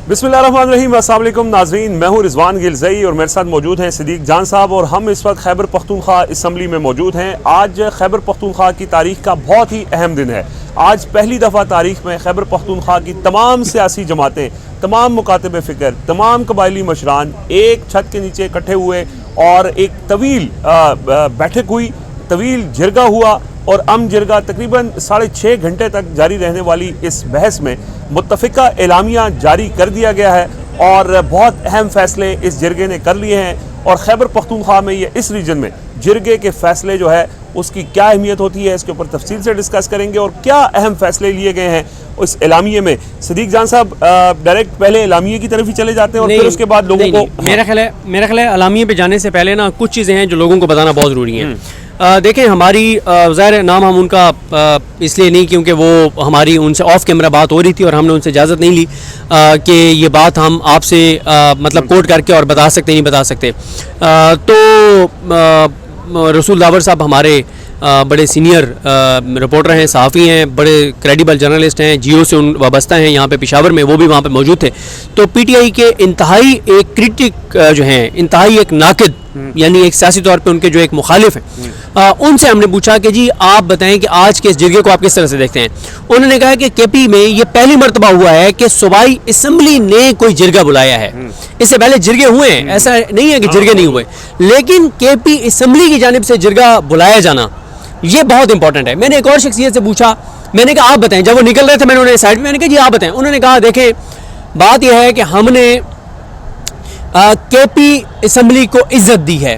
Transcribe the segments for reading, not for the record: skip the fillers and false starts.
बिस्मिल्लाहिर्रहमानिर्रहीम, अस्सलाम वालेकुम नाज़रीन। मैं हूँ रिजवान गिलज़ई और मेरे साथ मौजूद हैं सिद्दीक जान साहब और हम इस वक्त खैबर पख्तूनख्वा असम्बली में मौजूद हैं। आज खैबर पख्तूनख्वा की तारीख का बहुत ही अहम दिन है। आज पहली दफ़ा तारीख में खैबर पख्तूनख्वा की तमाम सियासी जमातें, तमाम मुकातब फ़िक्र, तमाम कबायली मशरान एक छत के नीचे इकट्ठे हुए और एक तवील बैठक हुई, तवील जिरगा हुआ और अम जिरगा तकरीबन 6.5 घंटे तक जारी रहने वाली इस बहस में मुत्तफ़िका एलामिया जारी कर दिया गया है और बहुत अहम फैसले इस जिरगे ने कर लिए हैं। और खैबर पख्तूनख्वा में ये इस रीजन में जिरगे के फैसले जो है उसकी क्या अहमियत होती है, इसके ऊपर तफसील से डिस्कस करेंगे और क्या अहम फैसले लिए गए हैं उस एलामिये में। सिद्दीक जान साहब, डायरेक्ट पहले एलामिये की तरफ ही चले जाते हैं और फिर उसके बाद लोगों को मेरा ख्याल है एलामिये पे जाने से पहले ना कुछ चीज़ें हैं जो लोगों को बताना बहुत ज़रूरी है। देखें, हमारी ज़ाहिर नाम हम उनका इसलिए नहीं क्योंकि वो हमारी उनसे ऑफ कैमरा बात हो रही थी और हमने उनसे इजाज़त नहीं ली कि ये बात हम आपसे मतलब कोट करके और बता सकते नहीं बता सकते। तो रसूल दावर साहब हमारे बड़े सीनियर रिपोर्टर हैं, सहाफ़ी हैं, बड़े क्रेडिबल जर्नलिस्ट हैं, जियो से उन वाबस्ता हैं यहाँ पे पेशावर में, वो भी वहाँ पे मौजूद थे। तो पीटीआई के इंतहाई एक क्रिटिक जो हैं, इंतहाई एक नाकिद यानी एक सियासी तौर पे उनके जो एक मुखालिफ हैं, उनसे हमने पूछा कि जी आप बताएं कि आज के इस जिरगे को आप किस तरह से देखते हैं। उन्होंने कहा कि केपी में ये पहली मरतबा हुआ है कि सूबाई असम्बली ने कोई जिरगा बुलाया है। इससे पहले जिरगे हुए हैं, ऐसा नहीं है कि जिरगे नहीं हुए, लेकिन केपी असम्बली की जानिब से जिरगा बुलाया जाना ये बहुत इंपॉर्टेंट है। मैंने एक और शख्सियत से पूछा, मैंने कहा आप बताएं, जब वो निकल रहे थे मैंने उन्हें साइड में मैंने कहा जी आप बताएं। उन्होंने कहा देखें बात यह है कि हमने केपी असम्बली को इज्जत दी है।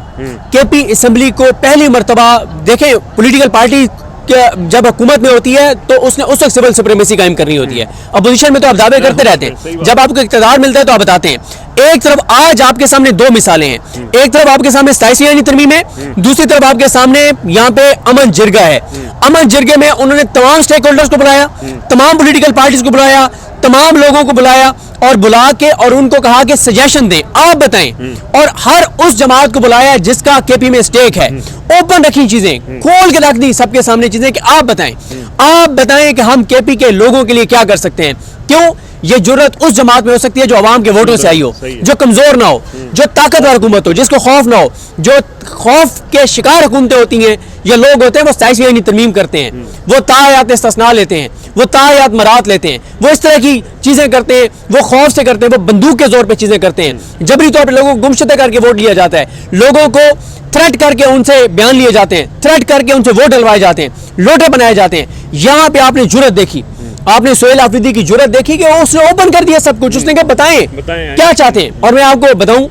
केपी असम्बली को पहली मरतबा, देखें पॉलिटिकल पार्टी जब हुकूमत में होती है तो उसने उस वक्त सिविल सुप्रीमेसी कायम करनी होती है। अपोजिशन में तो आप दावे करते रहते हैं, जब आपको इक़्तिदार मिलता है तो आप बताते हैं। एक तरफ आज आपके सामने दो मिसालें हैं, एक तरफ आपके सामने 27 तरमीम है, दूसरी तरफ आपके सामने यहाँ पे अमन जिरगा है। अमन जिरगे में उन्होंने तमाम स्टेक होल्डर्स को बुलाया, तमाम पॉलिटिकल पार्टीज को बुलाया, तमाम लोगों को बुलाया और बुला के और उनको कहा कि सजेशन दें, आप बताएं। और हर उस जमात को बुलाया जिसका केपी में स्टेक है, ओपन रखी चीजें, खोल के रख दी सबके सामने चीजें कि आप बताएं कि हम केपी के लोगों के लिए क्या कर सकते हैं। क्यों ये जुर्रत उस जमात में हो सकती है जो अवाम के वोटों से आई हो, जो कमजोर ना हो, जो ताकतवर हुकूमत हो, जिसको खौफ ना हो। जो खौफ के शिकार हुकूमतें होती हैं या लोग होते हैं वो 27 तरमीम करते हैं, वो तायात इस्तिस्ना लेते हैं, वो तायात मरात लेते हैं, वो इस तरह की चीजें करते हैं, वो खौफ से करते हैं, वो बंदूक के जोर पे चीजें करते हैं, जबरी तौर पे लोगों को गुमशुदा करके वोट लिया जाता है, लोगों को थ्रेट करके उनसे बयान लिए जाते हैं, थ्रेट करके उनसे वोट डलवाए जाते हैं, लोटे बनाए जाते हैं। यहाँ पे आपने जुर्रत देखी, आपने सोहेल आफरीदी की जुर्रत देखी कि उसने ओपन कर दिया सब कुछ। उसने कहा बताएं क्या चाहते हैं। और मैं आपको बताऊं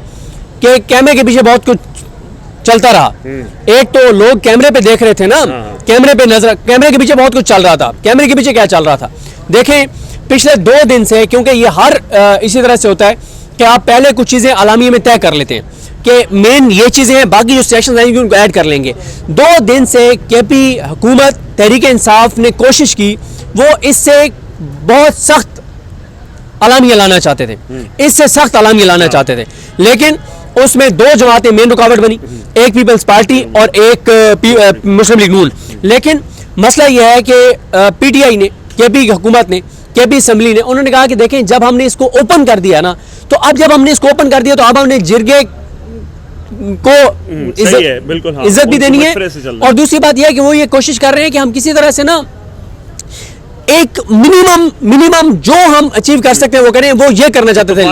कि कैमरे के पीछे बहुत कुछ चलता रहा। एक तो लोग कैमरे पे देख रहे थे ना, कैमरे पे नजर, कैमरे के पीछे बहुत कुछ चल रहा था। कैमरे के पीछे क्या चल रहा था देखें, पिछले 2 दिन से, क्योंकि ये हर इसी तरह से होता है कि आप पहले कुछ चीजें अलामिये में तय कर लेते हैं कि मेन ये चीजें हैं, बाकी जो सेक्शन आएंगे उनको ऐड कर लेंगे। 2 दिन से केपी हुकूमत तहरीक इंसाफ ने कोशिश की, वो इससे बहुत सख्त अलामिया लाना चाहते थे, इससे सख्त अलामिया लाना चाहते थे, लेकिन उसमें 2 जमातें मेन रुकावट बनी, एक पीपल्स पार्टी और एक मुस्लिम लीग नून। लेकिन मसला यह है कि पीटीआई ने, केपी हुकूमत ने, केपी असम्बली ने, उन्होंने कहा कि देखें जब हमने इसको ओपन कर दिया ना, तो अब जब हमने इसको ओपन कर दिया तो अब हमने जिरगे को इज्जत भी देनी है। और दूसरी बात यह है कि वो ये कोशिश कर रहे हैं कि हम किसी तरह से ना एक मिनिमम जो हम अचीव कर सकते हैं वो करें, वो ये करना चाहते थे,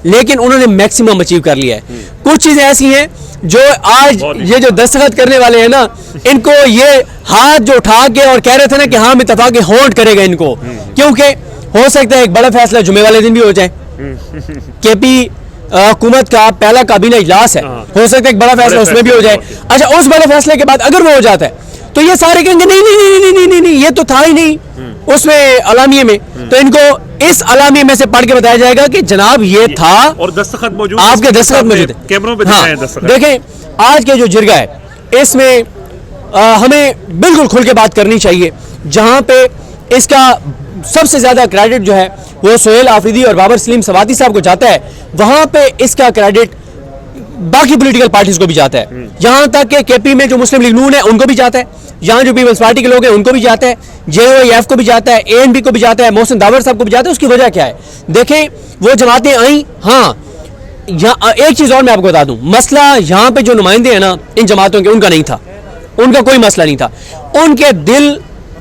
लेकिन उन्होंने मैक्सिमम अचीव कर लिया है। कुछ चीजें ऐसी हैं जो आज ये जो दस्तखत करने वाले हैं ना, इनको ये हाथ जो उठा के और कह रहे थे ना कि हाँ इत्तफाक होल्ड करेगा इनको, क्योंकि हो सकता है एक बड़ा फैसला जुमे वाले दिन भी हो जाए। केपी हुकूमत का पहला काबीना इजलास है, हो सकता है एक बड़ा फैसला उसमें भी हो जाए। अच्छा, उस बड़े फैसले के बाद अगर वो हो जाता है तो ये सारे कहेंगे नहीं नहीं नहीं नहीं नहीं नहीं ये तो था ही नहीं उसमें अलामिये में, तो इनको इस अलामिये में से पढ़ के बताया जाएगा कि जनाब ये था और दस्तखत मौजूद, आपके दस्तखत मौजूद है, कैमरों पे दिखाएं दस्तखत। देखें आज के जो जिरगा है इसमें हमें बिल्कुल खुल के बात करनी चाहिए। जहां पे इसका सबसे ज्यादा क्रेडिट जो है वो सोहेल आफरीदी और बाबर सलीम सवाती साहब को जाता है, वहां पे इसका क्रेडिट बाकी पॉलिटिकल पार्टीज को भी जाता है, यहां तक कि केपी में जो मुस्लिम लीग नून है उनको भी जाता है, यहां जो पीपल्स पार्टी के लोग हैं उनको भी जाता है, जेओएफ को भी जाता है, एएनपी को भी जाता है, मोहसिन दावर साहब को भी जाता है। उसकी वजह क्या है? देखें, वो जमातें आई, हाँ, यहाँ एक चीज और मैं आपको बता दूं, मसला यहाँ पे जो नुमाइंदे हैं ना इन जमातों के, उनका नहीं था, उनका कोई मसला नहीं था। उनके दिल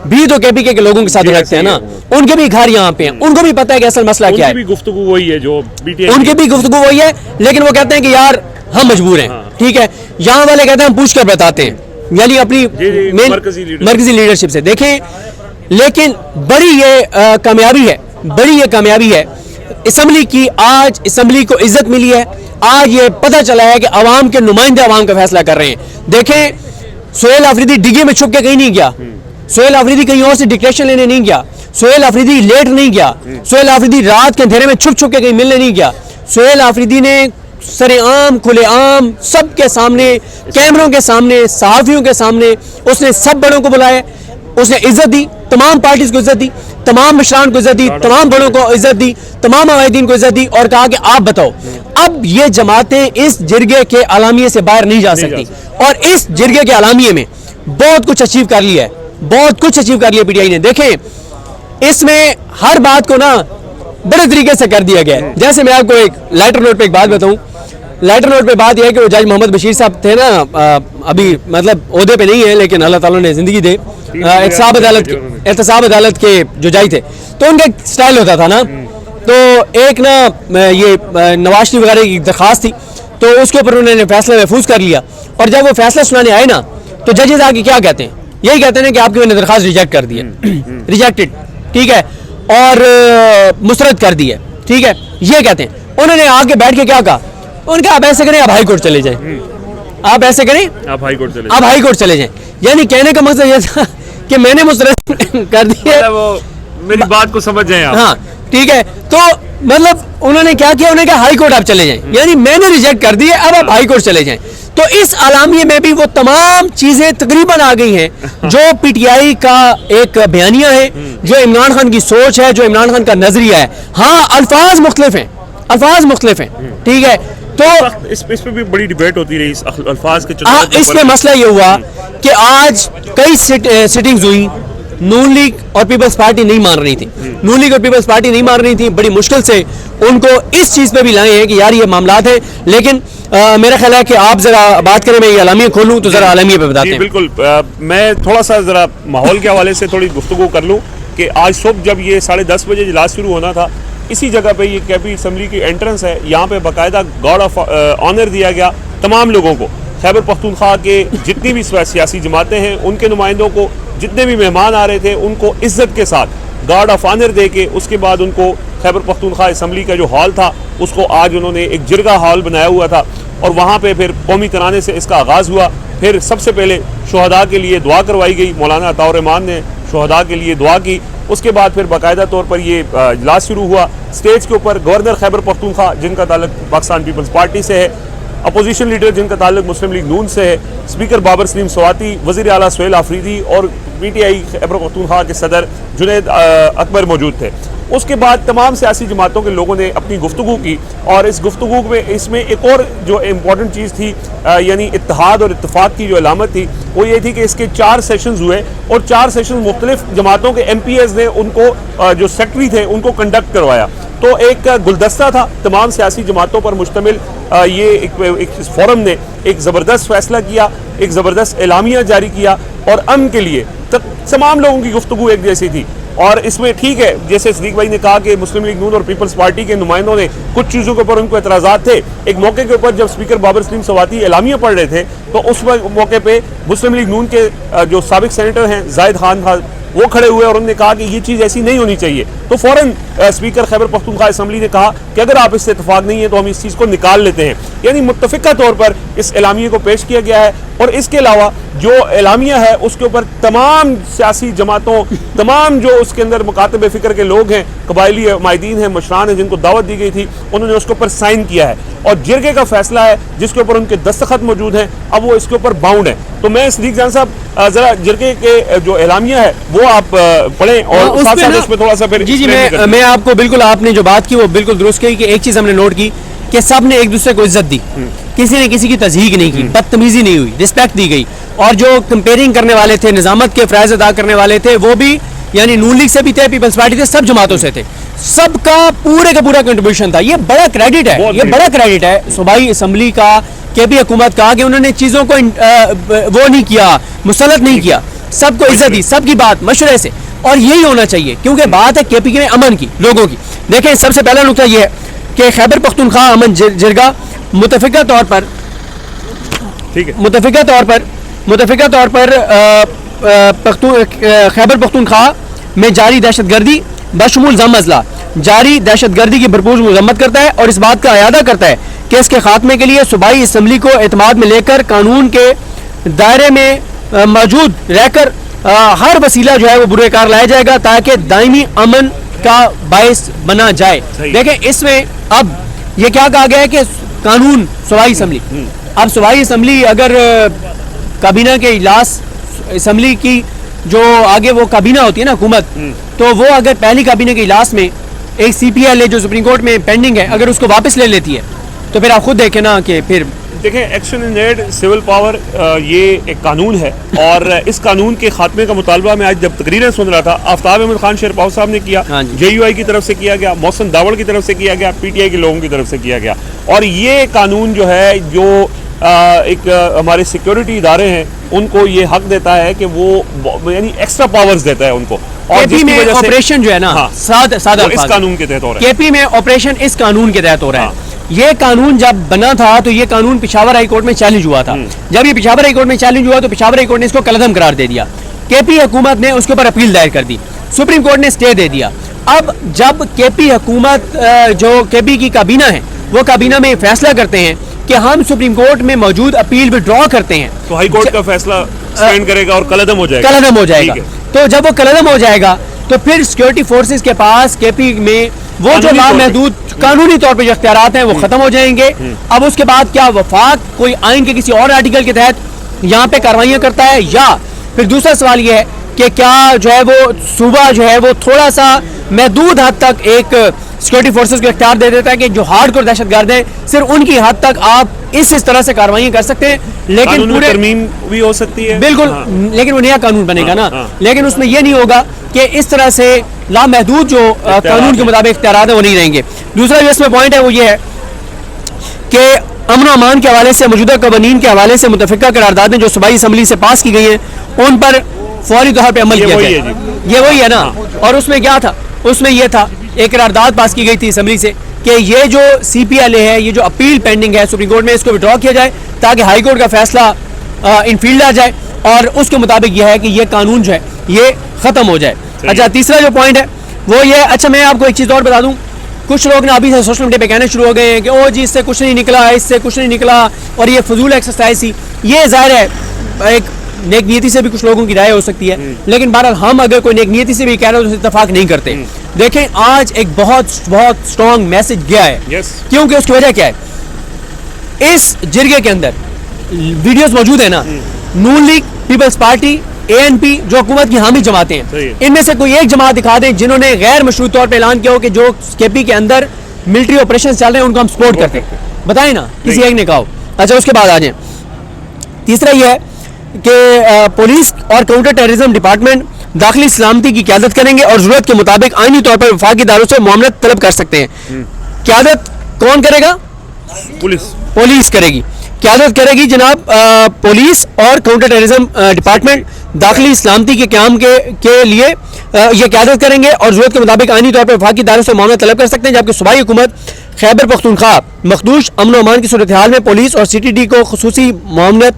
भी तो केपी के लोगों के साथ रखते हैं ना, उनके भी घर यहाँ पे हैं, उनको भी पता है कि असल मसला क्या है, उनकी भी गुफ्तगू वही है जो उनकी भी गुफ्तगू वही है, लेकिन वो कहते हैं कि यार हम मजबूर हैं, ठीक है। यहाँ वाले कहते हैं हम पूछ कर बताते हैं, यानी अपनी मरकजी लीडरशिप से। देखें, लेकिन बड़ी ये कामयाबी है, बड़ी ये कामयाबी है असम्बली की। आज असम्बली को इज्जत मिली है, आज ये पता चला है कि अवाम के नुमाइंदे अवाम का फैसला कर रहे हैं। देखें, सोहेल अफरीदी डिग्गी में छुप के कहीं नहीं गया, सोहेल अफरीदी कहीं और से डिक्टेशन लेने नहीं गया, सोहेल अफरीदी लेट नहीं गया, सोहेल अफरीदी रात के अंधेरे में छुप छुप के कहीं मिलने नहीं गया। सोहेल अफरीदी ने सरेआम खुलेआम सबके सामने, कैमरों के सामने, सहाफियों के सामने उसने सब बड़ों को बुलाया, उसने इज्जत दी, तमाम पार्टीज को इज्जत दी, तमाम मिशरान को इज्जत दी, तमाम बड़ों को इज्जत दी, तमाम अवायदीन को इज्जत दी, और कहा कि आप बताओ अब ये जमातें इस जिरगे के आलामिये से बाहर नहीं जा सकती। और इस जिरगे के आलामिये में बहुत कुछ अचीव कर लिया है, बहुत कुछ अचीव कर लिया पीटीआई ने। देखें, इसमें हर बात को ना बड़े तरीके से कर दिया गया है। जैसे मैं आपको एक लाइटर नोट पे एक बात बताऊं, लाइटर नोट पे बात यह है कि वो जज मोहम्मद बशीर साहब थे ना, अभी मतलब ओहदे पे नहीं है लेकिन अल्लाह ताला ने जिंदगी दे, एहतसाब अदालत के जो जज थे, तो उनका एक स्टाइल होता था ना, तो एक ना ये नवाज शरीफ वगैरह की दरखास्त थी, तो उसके ऊपर उन्होंने फैसला महफूज कर लिया, और जब वो फैसला सुनाने आए ना, तो जजेस आके क्या कहते हैं, यही कहते हैं कि आपकी मैंने दरखास्त रिजेक्ट कर दी है, रिजेक्टेड, ठीक है, और मुस्तरद कर दी है, ठीक है, ये कहते हैं। उन्होंने आके बैठ के क्या कहा, उनका आप ऐसे करें, आप हाई कोर्ट चले जाएं, आप ऐसे करें, आप हाई कोर्ट चले जाएं। यानी कहने का मकसद यह था कि मैंने मुस्तरद कर दिया, मेरी बात को समझ जाएं आप, हाँ, ठीक है। तो मतलब उन्होंने क्या किया, उन्होंने कहा हाई कोर्ट आप चले जाएं, यानी मैंने रिजेक्ट कर दिया, अब आप हाई कोर्ट चले जाएं। तो इस आलामिये में भी वो तमाम चीजें तकरीबन आ गई हैं जो पीटीआई का एक बयानिया है, जो इमरान खान की सोच है, जो इमरान खान का नजरिया है। हाँ, अल्फाज मुख्तलिफ हैं, अल्फाज मुख्तलिफ हैं, ठीक है। तो इस पे भी बड़ी डिबेट होती रही इस अल्फाज के, इसमें मसला ये हुआ कि आज कई सिटिंग्स हुई, नून लीग और पीपल्स पार्टी नहीं मान रही थी, नून लीग और पीपल्स पार्टी नहीं मान रही थी, बड़ी मुश्किल से उनको इस चीज पे भी लाए हैं कि यार ये मामलात है। लेकिन मेरा ख्याल है कि आप जरा बात करें, मैं ये आलमिया खोलूं तो जरा आलमिया पे बताते हैं। बिल्कुल, मैं थोड़ा सा जरा माहौल के हवाले से थोड़ी गुफ्तगू कर लूं कि आज सुबह जब ये 10:30 बजे इजलास शुरू होना था, इसी जगह पे ये कैपी असम्बली की एंट्रेंस है, यहाँ पे बाकायदा गार्ड ऑफ ऑनर दिया गया तमाम लोगों को, खैबर पख्तूनख्वा के जितनी भी सियासी जमातें हैं उनके नुमाइंदों को, जितने भी मेहमान आ रहे थे उनको इज्जत के साथ गार्ड ऑफ ऑनर दे के, उसके बाद उनको खैबर पख्तूनख्वा असम्बली का जो हॉल था उसको आज उन्होंने एक जिरगा हॉल बनाया हुआ था, और वहाँ पे फिर कौमी तराने से इसका आगाज़ हुआ। फिर सबसे पहले शुहदा के लिए दुआ करवाई गई, मौलाना अताउर रहमान ने शुहदा के लिए दुआ की, उसके बाद फिर बाकायदा तौर पर ये इजलास शुरू हुआ। स्टेज के ऊपर गवर्नर खैबर पख्तूनख्वा जिनका ताल्लुक पाकिस्तान पीपल्स पार्टी से है, अपोजिशन लीडर जिनका ताल्लुक मुस्लिम लीग नून से है, स्पीकर बाबर सलीम सवाती, वज़ीर आला सोहेल अफरीदी और पीटीआई खैबर पख्तूनख्वा के सदर जुनैद अकबर मौजूद थे। उसके बाद तमाम सियासी जमातों के लोगों ने अपनी गुफ्तगू की, और इस गुफ्तगू में इसमें एक और जो इम्पोर्टेंट चीज़ थी, यानी इत्तेहाद और इत्तेफाक की जो अलामत थी, वो ये थी कि इसके 4 सेशंस हुए, और 4 सेशन मुख्तलिफ जमातों के MPs ने उनको जो सेक्रेटरी थे उनको कंडक्ट करवाया। तो एक गुलदस्ता था तमाम सियासी जमातों पर मुश्तमिल, ये एक इस फोरम ने एक ज़बरदस्त फैसला किया, एक ज़बरदस्त एलामिया जारी किया, और अमन के लिए तमाम लोगों की गुफ्तगू एक जैसी थी। और इसमें ठीक है, जैसे सदीक भाई ने कहा कि मुस्लिम लीग नून और पीपल्स पार्टी के नुमाइंदों ने कुछ चीज़ों के ऊपर उनको एतराज़ात थे। एक मौके के ऊपर जब स्पीकर बाबर सलीम सवाती एलामिया पढ़ रहे थे, तो उस मौके पे मुस्लिम लीग नून के जो साबिक सेनेटर हैं जाहिद खान था, वो खड़े हुए और उन्होंने कहा कि ये चीज़ ऐसी नहीं होनी चाहिए। तो फ़ौरन स्पीकर खैबर पख्तूनख्वा असम्बली ने कहा कि अगर आप इससे इत्तेफाक नहीं है तो हम इस चीज़ को निकाल लेते हैं। यानी मुत्तफ़िका तौर पर इस एलामिया को पेश किया गया है, और इसके अलावा जो एलामिया है उसके ऊपर तमाम सियासी जमातों, तमाम जो उसके अंदर मुकातब फ़िक्र के लोग हैं, कबायली माहिदीन हैं, मशरान हैं, जिनको दावत दी गई थी, उन्होंने उसके ऊपर साइन किया है, और जिरगे का फैसला है जिसके ऊपर उनके दस्तखत मौजूद हैं, अब वो इसके ऊपर बाउंड है। तो मैं सदीक जान साहब जरा जिरगे के जो एलामिया है वो आप पढ़ें, और साथ साथ उसमें थोड़ा सा फिर जी मैं आपको बिल्कुल, आपने जो बात की वो बिल्कुल दुरुस्त की कि एक चीज़ हमने नोट की कि सब ने एक दूसरे को इज्जत दी, किसी ने किसी की तज़हीक नहीं की, बदतमीजी नहीं हुई, रिस्पेक्ट दी गई। और जो कंपेयरिंग करने वाले थे, निजामत के फ़राइज़ अदा करने वाले थे, वो भी यानी नून लीग से भी थे, पीपल्स पार्टी से, सब जमातों से थे। सबका पूरे का पूरा कंट्रीब्यूशन था। ये बड़ा क्रेडिट है, ये बड़ा क्रेडिट है सूबाई असम्बली का, केपी हुकूमत का, कि उन्होंने चीज़ों को वो नहीं किया, मुसलत नहीं किया, सबको इज्जत दी, सबकी बात मशवरे से। और यही होना चाहिए, क्योंकि बात है केपी के अमन की, लोगों की। देखें, सबसे पहला नुकता यह है कि खैबर पख्तूनख्वा अमन जिरगा मुतफ़िका तौर पर खैबर पख्तूनख्वा में जारी दहशतगर्दी बशमूल जम अजला जारी दहशतगर्दी की भरपूर मजम्मत करता है और इस बात का अयादा करता है कि इसके खात्मे के लिए सूबाई असम्बली को एतमाद में लेकर कानून के दायरे में मौजूद रहकर हर वसीला जो है वो बुरेकार लाया जाएगा, ताकि दायमी अमन का बायस बना जाए। देखें, इसमें अब ये क्या कहा गया है कि कानून सूबाई असम्बली, अब सूबाई असम्बली अगर काबीना के इजलास असम्बली की जो आगे वो काबीना होती है ना हुकूमत, तो वो अगर पहली काबीना के इजलास में एक CPLA जो सुप्रीम कोर्ट में पेंडिंग है, अगर उसको वापस ले लेती है, तो फिर आप खुद देखें ना कि फिर देखें, action in aid civil power ये एक कानून है और इस कानून के खात्मे का मुतालबा मैं आज जब तकरीरें सुन रहा था, आफ्ताब अहमद खान शेरपाव साहब ने किया, JUI की तरफ से किया गया, मोहसिन दावड़ की तरफ से किया गया, PTI के लोगों की तरफ से किया गया। और ये कानून जो है, जो एक हमारे सिक्योरिटी इदारे हैं, उनको ये हक देता है कि वो यानी एक्स्ट्रा पावर्स देता है उनको। और केपी में ऑपरेशन जो है ना, हाँ, सादा इस कानून के तहत हो रहा है। केपी में ऑपरेशन इस कानून के तहत हो रहा है। ये कानून जब बना था तो ये कानून पेशावर हाई कोर्ट में चैलेंज हुआ था। जब ये पेशावर हाई कोर्ट में चैलेंज हुआ तो पेशावर हाई कोर्ट ने इसको कलअदम करार दे दिया। केपी हुकूमत ने उसके ऊपर अपील दायर कर दी, सुप्रीम कोर्ट ने स्टे दे दिया। अब जब केपी हुकूमत जो केपी की काबीना है, वो काबीना में फैसला करते हैं कि हम सुप्रीम कोर्ट में मौजूद अपील विड्रॉ करते हैं, तो हाई कोर्ट का फैसला स्टैंड करेगा और कलअदम हो जाएगा। तो जब वो कलअदम हो जाएगा तो फिर सिक्योरिटी फोर्सेस के पास केपी में वो जो लामहदूद कानूनी तौर पे जो इख्तियारात हैं वो खत्म हो जाएंगे। अब उसके बाद क्या वफाक कोई आइन के किसी और आर्टिकल के तहत यहाँ पे कार्रवाइयाँ करता है, या फिर दूसरा सवाल ये है कि क्या जो है वो सूबा जो है वो थोड़ा सा महदूद हद तक एक सिक्योरिटी फोर्सेस को इख्तियार दे देता है कि जो हार्डकोर दहशतगर्द हैं सिर्फ उनकी हद तक आप इस तरह से कार्रवाई कर सकते हैं, लेकिन पूरे तरमीम भी हो सकती है बिल्कुल। हाँ। लेकिन वो नया कानून बनेगा ना। लेकिन उसमें यह नहीं होगा कि इस तरह से लामहदूद जो कानून के मुताबिक इख्तियारात हैं वो नहीं रहेंगे। दूसरा जो इसमें पॉइंट है वो ये है कि अमन और अमान के हवाले से मौजूदा कवानीन के हवाले से मुतफ़िका करारदादें जो सूबाई असम्बली से पास की गई हैं उन पर फौरी तौर पर अमल किया जाए। ये वही है ना। और उसमें क्या था, उसमें यह था एक करारदाद पास की गई थी असम्बली से कि ये जो CPLA है, ये जो अपील पेंडिंग है सुप्रीम कोर्ट में, इसको विड्रॉ किया जाए ताकि हाई कोर्ट का फैसला इन फील्ड आ जाए और उसके मुताबिक यह है कि ये कानून जो है ये ख़त्म हो जाए। अच्छा, तीसरा जो पॉइंट है वो ये, अच्छा मैं आपको एक चीज़ और बता दूं, कुछ लोग ना अभी से सोशल मीडिया पे कहने शुरू हो गए हैं कि ओ जी इससे कुछ नहीं निकला, इससे कुछ नहीं निकला और ये फजूल एक्सरसाइज थी। ये ज़ाहिर है एक नेक नियति से भी कुछ लोगों की राय हो सकती है, लेकिन बहरहाल हम अगर कोई नेक नियति से भी कह रहे हो तो इत्तेफाक नहीं करते। देखें, आज एक बहुत स्ट्रॉन्ग मैसेज गया है। क्योंकि उसकी वजह क्या है, इस जिरगे के अंदर वीडियोस मौजूद है ना, नून लीग, पीपल्स पार्टी, ANP जो हुकूमत की हामी जमातें हैं, इनमें से कोई एक जमात दिखा दें जिन्होंने गैर मशरूत तौर पर ऐलान किया हो कि जो केपी के अंदर मिलिट्री ऑपरेशन चल रहे हैं उनको हम सपोर्ट करते हैं, बताएं ना, किसी एक ने कहा हो। अच्छा, उसके बाद आ जाए, तीसरा यह है कि पुलिस और काउंटर टेररिज्म डिपार्टमेंट दाखिली सलामती की क़यादत करेंगे और ज़रूरत के मुताबिक आईनी तौर पर वफाकी इदारों से मामलत तलब कर सकते हैं। क़यादत कौन करेगा? पुलिस करेगी, क़यादत करेगी जनाब पुलिस और काउंटर टेररिज्म डिपार्टमेंट दाखिली सलामती के क़याम के लिए ये क़यादत करेंगे और ज़रूरत के मुताबिक आईनी तौर पर वफाकी इदारों से मामला तलब कर सकते हैं। जबकि सूबाई हुकूमत खैबर पख्तूनख्वा मखदूश अमन अमान की सूरत हाल में पुलिस और CTD को खुसूसी मामलत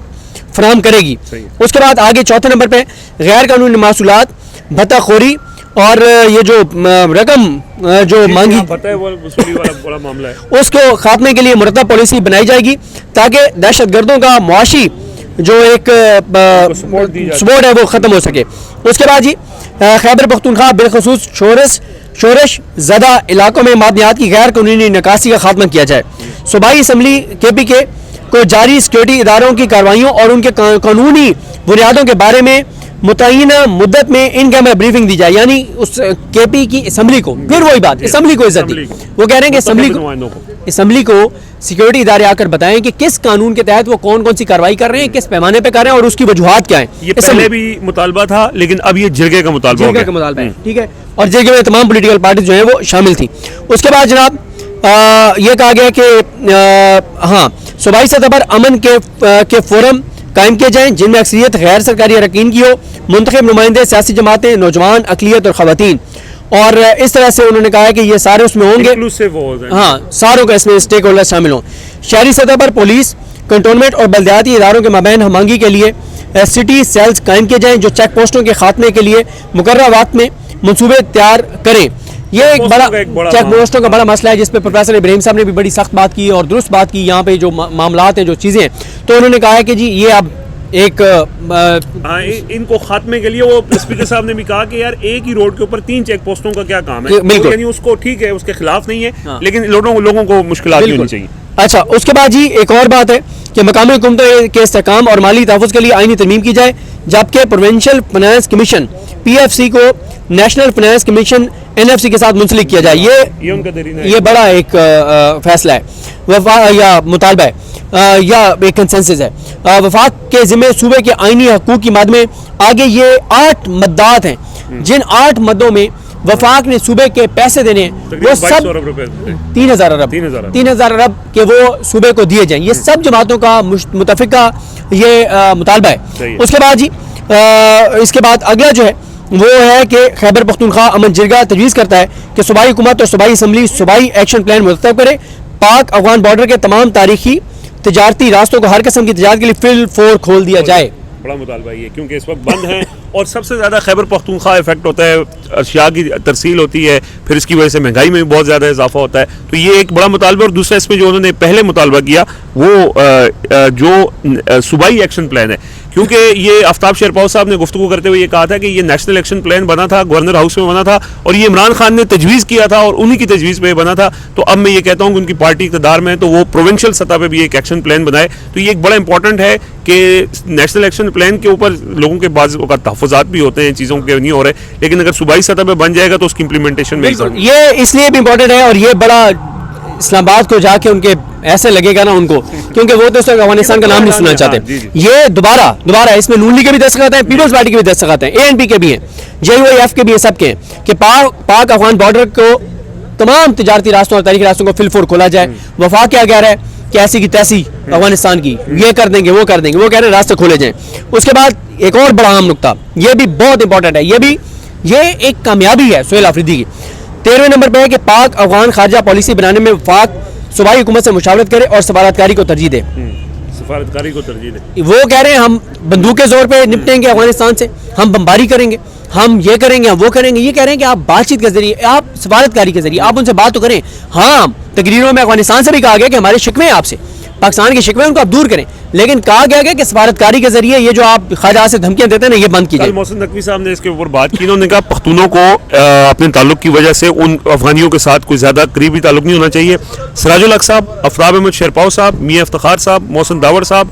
फराहम करेगी। उसके बाद आगे चौथे नंबर पे गैर कानूनी मासूलात, भत्ताखोरी और ये जो रकम जो मांगी बड़ा मामला है, उसको खात्मे के लिए मुरतब पॉलिसी बनाई जाएगी ताकि दहशतगर्दों का मुआशी जो एक सपोर्ट है वो ख़त्म हो सके। उसके बाद जी खैबर पख्तूनख्वा बिलखसूस शोरश ज़दा इलाकों में मादनियात की गैर कानूनी निकासी का खात्मा किया जाए। सूबाई असम्बली KP के को जारी सिक्योरिटी इदारों की कार्रवाइयों और उनके कानूनी बुनियादों के बारे में मुतय्यना मुद्दत में इन कैमरा ब्रीफिंग दी जाए। यानी उस KP की असम्बली को, फिर वही बात, असम्बली को इज्जत दी। वो कह रहे हैं कि असम्बली को असम्बली को सिक्योरिटी इदारे आकर बताएं कि किस कानून के तहत वो कौन कौन सी कार्रवाई कर रहे हैं, किस पैमाने पे कर रहे हैं और उसकी वजूहात क्या है। ये पहले भी मुतालबा था, लेकिन अब ये जिरगे का मुतालबा हो गया। मुतालबा है, ठीक है। और जिरगे में तमाम पॉलिटिकल पार्टी जो है वो शामिल थी। उसके बाद जनाब ये कहा गया कि हाँ, सूबाई सतह पर अमन के फोरम कायम किए जाएं जिनमें अक्सरियत गैर सरकारी अरकान की हो, मुंतखब नुमाइंदे, सियासी जमातें, नौजवान, अकलियत और ख़वातीन। और इस तरह से उन्होंने कहा है कि ये सारे उसमें होंगे, हाँ, सारों का इसमें स्टेक होल्डर शामिल हों। शहरी सतह पर पुलिस, कंटोनमेंट और बल्दियाती इदारों के माबैन हमआंगी के लिए सिटी सेल्स कायम किए जाएं जो चेक पोस्टों के खात्मे के लिए मुकर्रर वक्त में मनसूबे तैयार करें। ये एक बड़ा चेक पोस्टों का बड़ा मसला है जिस पे प्रोफेसर इब्राहिम साहब ने भी बड़ी सख्त बात की और दुरुस्त बात की। यहाँ पे जो मामलात हैं, जो चीज़ें हैं, तो उन्होंने कहा है कि जी ये अब एक इनको खात्मे के लिए वो स्पीकर साहब ने भी कहा कि यार एक ही रोड के ऊपर 3 चेक पोस्टों का क्या काम है, तो यानी उसको ठीक है, उसके खिलाफ नहीं है, हाँ। लेकिन लोगों को मुश्किलात नहीं होनी चाहिए। अच्छा, उसके बाद जी एक और बात है कि मकामी हुकूमतों के इस्तेहकाम और माली तहफ़्फ़ुज़ के लिए आईनी तरमीम की जाए, जबकि प्रोविंशियल फाइनेंस कमीशन PFC को नेशनल फाइनेंस कमीशन NFC के साथ मुंसलिक किया जाए। ये बड़ा एक फैसला है या मुतालबा है या एक कंसेंसस है। वफाक के ज़िम्मे सूबे के आईनी हकूक़ की मद में आगे ये 8 मद्दात हैं जिन 8 मद्दों में वफाक ने सूबे के पैसे देने हैं, वो सब 3,000 अरब के वो सूबे को दिए जाएं। ये सब जमातों का मुतफ़िका ये मुतालबा है। उसके बाद जी इसके बाद अगला जो है वो है कि खैबर पख्तूनख्वा अमन जिरगा तजवीज़ करता है कि सूबाई हुकूमत और सूबाई असम्बली सूबाई एक्शन प्लान मुरतब करे, पाक अफगान बॉर्डर के तमाम तारीखी तजारती रास्तों को हर किस्म की तजारत के लिए फिल फोर खोल दिया जाए। बड़ा मुतालबा ये, क्योंकि इस वक्त बंद हैं और सबसे ज़्यादा खैबर पख्तूनख्वा इफेक्ट होता है, अशिया की तरसील होती है, फिर इसकी वजह से महंगाई में भी बहुत ज़्यादा इजाफा होता है। तो ये एक बड़ा मुतालबा। और दूसरा इसमें जो उन्होंने पहले मुतालबा किया वो जो सूबाई एक्शन प्लान है, क्योंकि ये आफ्ताब शेरपाव साहब ने गुफ्तगू करते हुए ये कहा था कि ये नेशनल एक्शन प्लान बना था, गवर्नर हाउस में बना था और ये इमरान खान ने तजवीज़ किया था और उन्हीं की तजवीज़ पे बना था। तो अब मैं ये कहता हूँ कि उनकी पार्टी इक़्तिदार में है तो वो प्रोविंशियल सतह पे भी एक एक्शन प्लान बनाए। तो ये एक बड़ा इंपॉर्टेंट है कि नेशनल एक्शन प्लान के ऊपर लोगों के बाज़ का तहफ़्फ़ुज़ात भी होते हैं, चीज़ों के नहीं हो रहे, लेकिन अगर सूबाई सतह पर बन जाएगा तो उसकी इम्प्लीमेंटेशन में ये इसलिए भी इंपॉर्टेंट है और ये बड़ा इस्लामाबाद को जाके उनके ऐसे लगेगा ना उनको, क्योंकि वो तो अफगानिस्तान का नाम नहीं सुनना चाहते। ये दोबारा इसमें नून लीग के भी दस्तखत हैं, पीपल्स पार्टी के भी दस्तखत हैं, ANP के भी हैं, JUIF के भी हैं, सबके हैं कि पाक अफगान बॉर्डर को तमाम तजारती रास्तों और तारीखी रास्तों को फिलफोर खोला जाए। वफाक क्या कह रहा है कि ऐसी की तैसी अफगानिस्तान की ये कर देंगे, वो कर देंगे, वो कह रहे हैं रास्ते खोले जाएं। उसके बाद एक और बड़ा अहम नुकता, ये भी बहुत इंपॉर्टेंट है, ये एक कामयाबी है सुहेल आफरीदी की। 13वें नंबर पर है कि पाक अफगान खारजा पॉलिसी बनाने में वफाक सूबाई हुकूमत से मुशावरत करे और सफारतकारी को तरजीह दे। सफारतकारी को तरजीह दे। वो कह रहे हैं हम बंदूक के जोर पे निपटेंगे अफगानिस्तान से, हम बमबारी करेंगे, हम ये करेंगे, हम वो करेंगे। ये कह रहे हैं कि आप बातचीत के जरिए, आप सफारतकारी के जरिए आप उनसे बात तो करें। हाँ, तकरीरों में अफगानिस्तान से भी कहा गया कि हमारे शिकवे हैं आपसे, पाकिस्तान के शिकवे उनको आप दूर करें, लेकिन कहा गया कि सफारतकारी के जरिए ये जो आप ख्वाजा से धमकियां देते हैं ना, ये बंद कीजिए। मोहसिन नकवी साहब ने इसके ऊपर बात की, उन्होंने कहा पख्तूनों को अपने ताल्लुक की वजह से उन अफगानियों के साथ कोई ज़्यादा करीबी ताल्लुक नहीं होना चाहिए। सिराजुल हक साहब, अफताब अहमद शेरपाव साहब, मियां इफ्तिखार साहब, मोहसिन दावर साहब,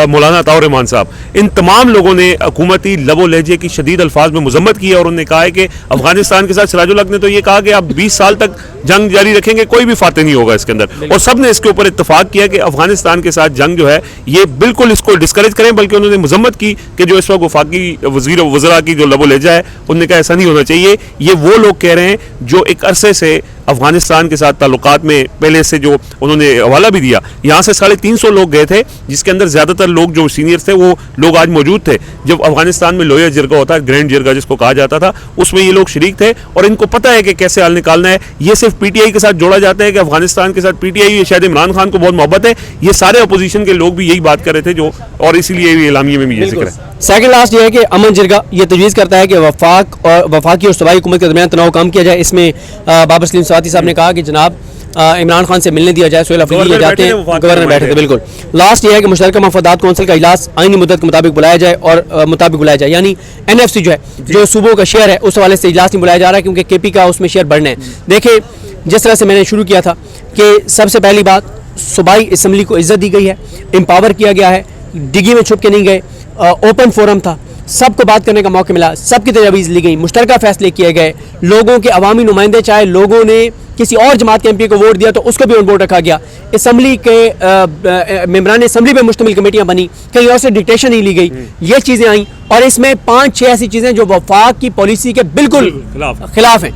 मौलाना अताउर रहमान साहब, इन तमाम लोगों ने हुकूमती लबो लहजे की शदीद अल्फाज में मजम्मत की है और उन्होंने कहा है कि अफगानिस्तान के साथ सिराजुल हक ने तो ये कहा कि आप 20 साल तक जंग जारी रखेंगे, कोई भी फातह नहीं होगा इसके अंदर। और सब ने इसके ऊपर इत्तफाक किया कि अफगानिस्तान के साथ जंग जो है ये बिल्कुल इसको डिस्करेज करें, बल्कि उन्होंने मजम्मत की कि जो इस वक्त वफाकी वज़ीर की जो लबो लहजा है, उन्होंने कहा ऐसा नहीं होना चाहिए। ये वो लोग कह रहे हैं जो एक अरसे से अफगानिस्तान के साथ ताल्लुकात में पहले से, जो उन्होंने हवाला भी दिया, यहाँ से 350 लोग गए थे, जिसके अंदर ज़्यादातर लोग जो सीनियर्स थे वो लोग आज मौजूद थे। जब अफगानिस्तान में लोया जिरगा होता है, ग्रैंड जिरगा जिसको कहा जाता था, उसमें ये लोग शरीक थे और इनको पता है कि कैसे हल निकालना है। ये सिर्फ PTI के साथ जोड़ा जाता है कि अफगानिस्तान के साथ PTI, शायद इमरान खान को बहुत मोहब्बत है, ये सारे अपोजिशन के लोग भी यही बात कर रहे थे जो, और इसीलिए एलामिया में भी ये जिक्र है। सेकंड लास्ट ये है कि अमन जिरगा ये तजवीज़ करता है कि वफाकी और सूबाई हुकूमत के दरमियान तनाव कम किया जाए। इसमें बाबर सलीम सवाती साहब ने कहा कि जनाब इमरान खान से मिलने दिया जाए। सुहेल आफरीदी ये जाते हैं, गवर्नर बैठे थे, बिल्कुल। लास्ट ये है कि मुश्तरका मफादात कौंसिल का इजलास आईनी मुद्दत के मुताबिक बुलाया जाए और मुताबिक बुलाया जाए, यानी NFC जो है, जो सूबों का शेयर है, उस हवाले से इजलास नहीं बुलाया जा रहा है क्योंकि KP का उसमें शेयर बढ़ना है। देखिए, जिस तरह से मैंने शुरू किया था कि सबसे पहली बात, सूबाई असम्बली को इज्जत दी गई है, एम्पावर किया गया है, डिग्गी में छुप के नहीं गए, ओपन फोरम था, सबको बात करने का मौका मिला, सबकी तजावीज़ ली गई, मुश्तरका फैसले किए गए, लोगों के अवामी नुमाइंदे, चाहे लोगों ने किसी और जमात के एमपी को वोट दिया तो उसको भी ऑन बोर्ड रखा गया। असम्बली के मेम्बरान असम्बली पे मुश्तमिल कमेटियां बनी, कहीं और से डिक्टेशन नहीं ली गई, ये चीज़ें आई और इसमें 5-6 ऐसी चीज़ें जो वफाक की पॉलिसी के बिल्कुल खिलाफ हैं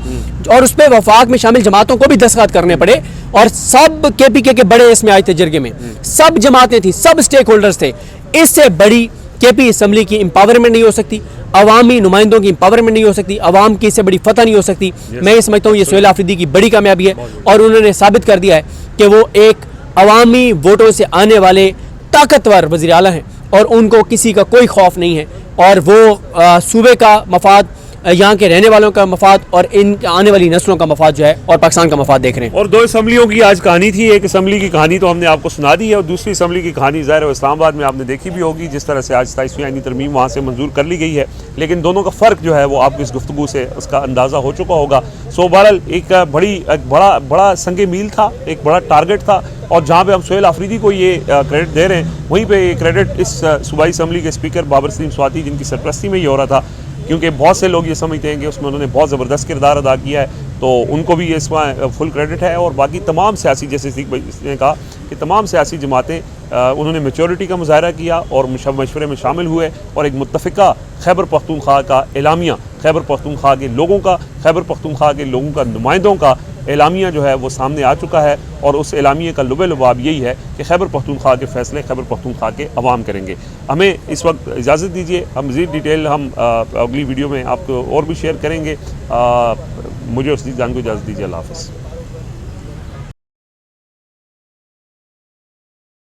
और उस पर वफाक में शामिल जमातों को भी दस्तखत करने पड़े और सब KPK के बड़े इसमें आए थे जरगे में, सब जमातें थी, सब स्टेक होल्डर्स थे। इससे बड़ी KP असम्बली की एम्पावरमेंट नहीं हो सकती, अवामी नुमाइंदों की एम्पावरमेंट नहीं हो सकती, अवाम की इससे बड़ी फतह नहीं हो सकती। मैं ये समझता हूँ ये सुहेल आफरीदी की बड़ी कामयाबी है और उन्होंने साबित कर दिया है कि वो एक अवामी वोटों से आने वाले ताकतवर वज़ीर आला हैं और उनको किसी का कोई खौफ नहीं है और वो सूबे का मफाद, यहाँ के रहने वालों का मफाद और इन आने वाली नस्लों का मफाद जो है और पाकिस्तान का मफाद देख रहे हैं। और 2 असम्बलियों की आज कहानी थी। एक असम्बली की कहानी तो हमने आपको सुना दी है और दूसरी असम्बली की कहानी ज़ाहिर है इस्लामाबाद में आपने देखी भी होगी, जिस तरह से आज 27वीं आईनी तरमीम वहाँ से मंजूर कर ली गई है। लेकिन दोनों का फ़र्क जो है वो आपको इस गुफ्तगू से उसका अंदाज़ा हो चुका होगा। सो बहरहाल एक बड़ा संगे मील था, एक बड़ा टारगेट था और जहाँ पे हम सुहेल आफरीदी को ये क्रेडिट दे रहे हैं, वहीं पे ये क्रेडिट इस सूबाई असम्बली के स्पीकर बाबर सलीम स्वाति जिनकी सरपरस्ती में ये हो रहा था, क्योंकि बहुत से लोग ये समझते हैं कि उसमें उन्होंने बहुत ज़बरदस्त किरदार अदा किया है, तो उनको भी इसमें फुल क्रेडिट है। और बाकी तमाम सियासी, जैसे सिद्दीक भाई ने कहा कि तमाम सियासी जमातें उन्होंने मैच्योरिटी का मुजाहरा किया और मशवरे में शामिल हुए और एक मुत्तफ़िका खैबर पख्तूनख्वा का एलामिया, खैबर पख्तूनख्वा के लोगों का, खैबर पख्तूनख्वा के लोगों का नुमाइंदों का एलामिया जो है वो सामने आ चुका है और उस एलामिया का लुबे लुबाब यही है कि खैबर पख्तूनख्वा के फ़ैसले खैबर पख्तूनख्वा के अवाम करेंगे। हमें इस वक्त इजाज़त दीजिए, हम मज़ीद डिटेल हम अगली वीडियो में आपको और भी शेयर करेंगे। मुझे उस जान को इजाज़त दीजिए। अल्लाह हाफ़िज़।